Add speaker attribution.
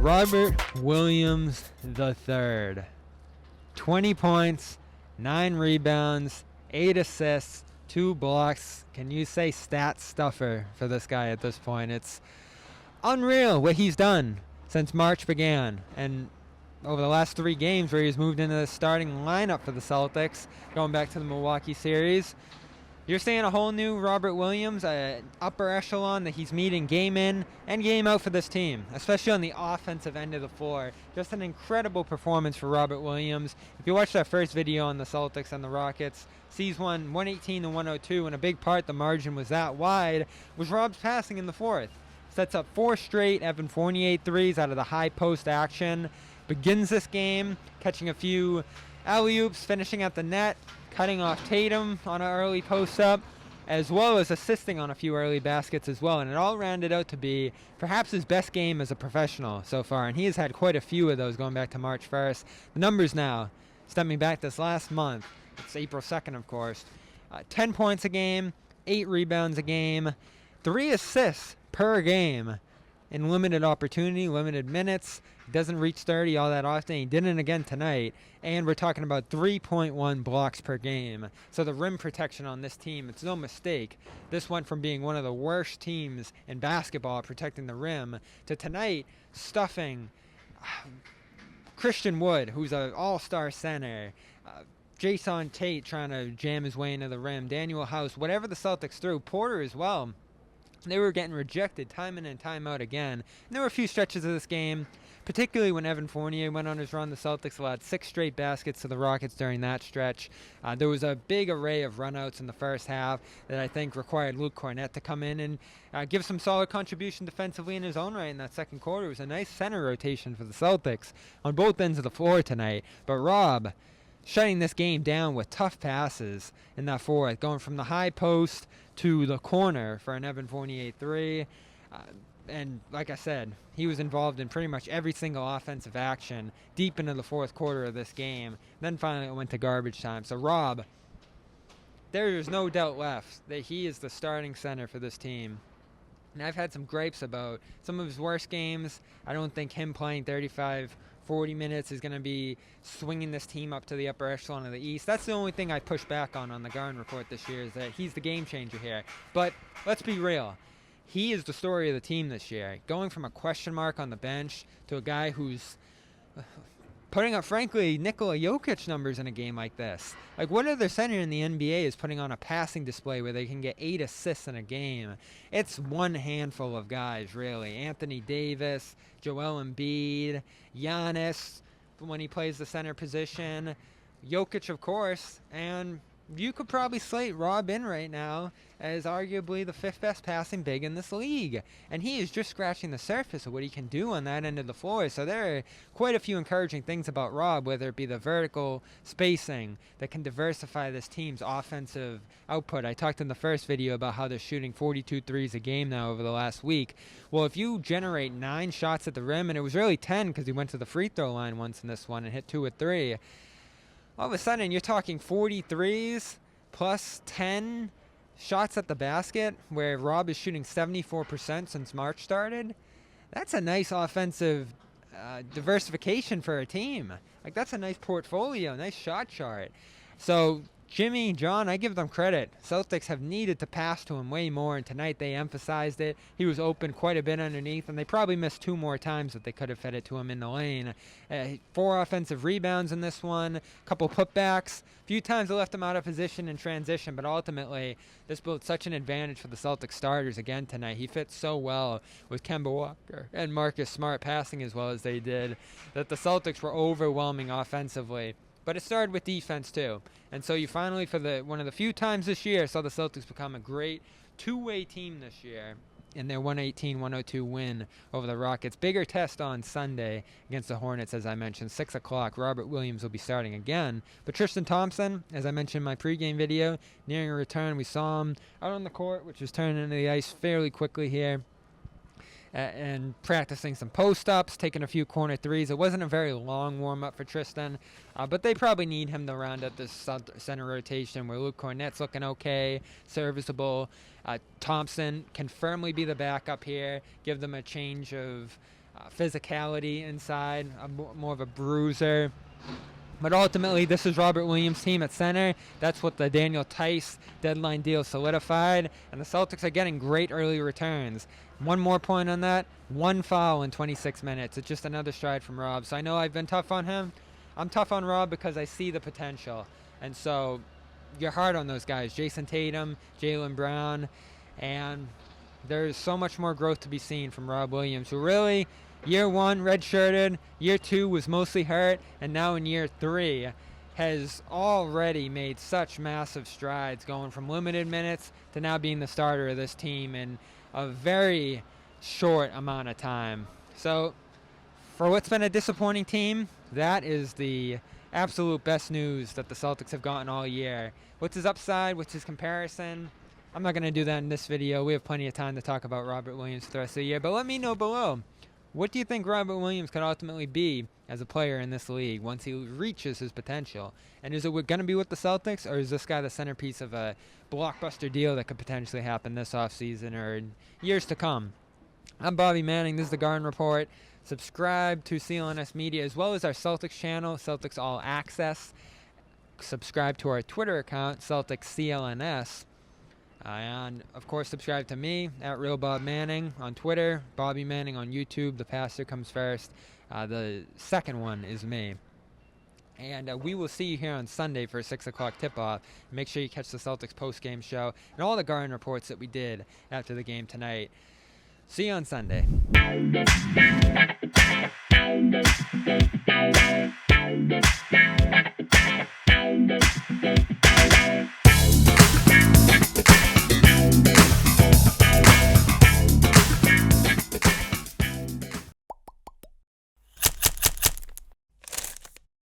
Speaker 1: Robert Williams III. 20 points, 9 rebounds, 8 assists, 2 blocks. Can you say stat stuffer for this guy at this point? It's unreal what he's done since March began. And over the last 3 games where he's moved into the starting lineup for the Celtics, going back to the Milwaukee series, you're seeing a whole new Robert Williams, an upper echelon that he's meeting game in and game out for this team, especially on the offensive end of the floor. Just an incredible performance for Robert Williams. If you watch that first video on the Celtics and the Rockets, sees 118 to 102, and a big part the margin was that wide, was Rob's passing in the fourth. Sets up 4 straight Evan Fournier threes out of the high post action. Begins this game, catching a few alley-oops, finishing at the net, cutting off Tatum on an early post-up, as well as assisting on a few early baskets as well. And it all rounded out to be perhaps his best game as a professional so far. And he has had quite a few of those going back to March 1st. The numbers now, stepping back this last month, it's April 2nd, of course. 10 points a game, 8 rebounds a game, 3 assists per game in limited opportunity, limited minutes. Doesn't reach 30 all that often. He didn't again tonight. And we're talking about 3.1 blocks per game. So the rim protection on this team, it's no mistake. This went from being one of the worst teams in basketball protecting the rim to tonight stuffing Christian Wood, who's an all-star center, Jason Tate trying to jam his way into the rim, Daniel House, whatever the Celtics threw, Porter as well. They were getting rejected time in and time out again. And there were a few stretches of this game, particularly when Evan Fournier went on his run. The Celtics allowed 6 straight baskets to the Rockets during that stretch. There was a big array of runouts in the first half that I think required Luke Kornet to come in and give some solid contribution defensively in his own right in that second quarter. It was a nice center rotation for the Celtics on both ends of the floor tonight. But Rob shutting this game down with tough passes in that fourth, going from the high post to the corner for an Evan Fournier 3. And like I said, he was involved in pretty much every single offensive action deep into the fourth quarter of this game. Then finally it went to garbage time. So Rob, there is no doubt left that he is the starting center for this team. And I've had some gripes about some of his worst games. I don't think him playing 40 minutes is going to be swinging this team up to the upper echelon of the East. That's the only thing I push back on the Garden Report this year, is that he's the game changer here. But let's be real. He is the story of the team this year. Going from a question mark on the bench to a guy who's putting up, frankly, Nikola Jokic numbers in a game like this. Like, what other center in the NBA is putting on a passing display where they can get 8 assists in a game? It's one handful of guys, really. Anthony Davis, Joel Embiid, Giannis when he plays the center position, Jokic, of course, and you could probably slate Rob in right now as arguably the 5th best passing big in this league. And he is just scratching the surface of what he can do on that end of the floor. So there are quite a few encouraging things about Rob, whether it be the vertical spacing that can diversify this team's offensive output. I talked in the first video about how they're shooting 42 threes a game now over the last week. Well, if you generate 9 shots at the rim, and it was really 10 because he went to the free throw line once in this one and hit 2 or 3, all of a sudden you're talking 43s plus 10 shots at the basket, where Rob is shooting 74% since March started. That's a nice offensive diversification for a team. Like, that's a nice portfolio, nice shot chart. So Jimmy, John, I give them credit. Celtics have needed to pass to him way more, and tonight they emphasized it. He was open quite a bit underneath, and they probably missed 2 more times that they could have fed it to him in the lane. 4 offensive rebounds in this one, a couple putbacks. A few times they left him out of position in transition, but ultimately this built such an advantage for the Celtics starters again tonight. He fits so well with Kemba Walker and Marcus Smart passing as well as they did that the Celtics were overwhelming offensively. But it started with defense too. And so you finally, for one of the few times this year, saw the Celtics become a great two-way team this year in their 118-102 win over the Rockets. Bigger test on Sunday against the Hornets, as I mentioned, 6 o'clock. Robert Williams will be starting again. But Tristan Thompson, as I mentioned in my pregame video, nearing a return. We saw him out on the court, which is turning into the ice fairly quickly here. And practicing some post-ups, taking a few corner threes. It wasn't a very long warm-up for Tristan, but they probably need him to round out this center rotation where Luke Kornet's looking okay, serviceable. Thompson can firmly be the backup here, give them a change of physicality inside, more of a bruiser. But ultimately, this is Robert Williams' team at center. That's what the Daniel Tice deadline deal solidified. And the Celtics are getting great early returns. One more point on that. One foul in 26 minutes. It's just another stride from Rob. So I know I've been tough on him. I'm tough on Rob because I see the potential. And so you're hard on those guys. Jason Tatum, Jaylen Brown. And there's so much more growth to be seen from Rob Williams, who really, year one, redshirted. Year two was mostly hurt. And now in year three, has already made such massive strides, going from limited minutes to now being the starter of this team in a very short amount of time. So for what's been a disappointing team, that is the absolute best news that the Celtics have gotten all year. What's his upside? What's his comparison? I'm not going to do that in this video. We have plenty of time to talk about Robert Williams for the rest of the year. But let me know below, what do you think Robert Williams could ultimately be as a player in this league once he reaches his potential? And is it going to be with the Celtics, or is this guy the centerpiece of a blockbuster deal that could potentially happen this offseason or in years to come? I'm Bobby Manning. This is the Garden Report. Subscribe to CLNS Media as well as our Celtics channel, Celtics All Access. Subscribe to our Twitter account, Celtics CLNS. And, of course, subscribe to me at Real Bob Manning on Twitter, Bobby Manning on YouTube. The pastor comes first. The second one is me. And we will see you here on Sunday for a 6 o'clock tip-off. Make sure you catch the Celtics post-game show and all the Garden Reports that we did after the game tonight. See you on Sunday.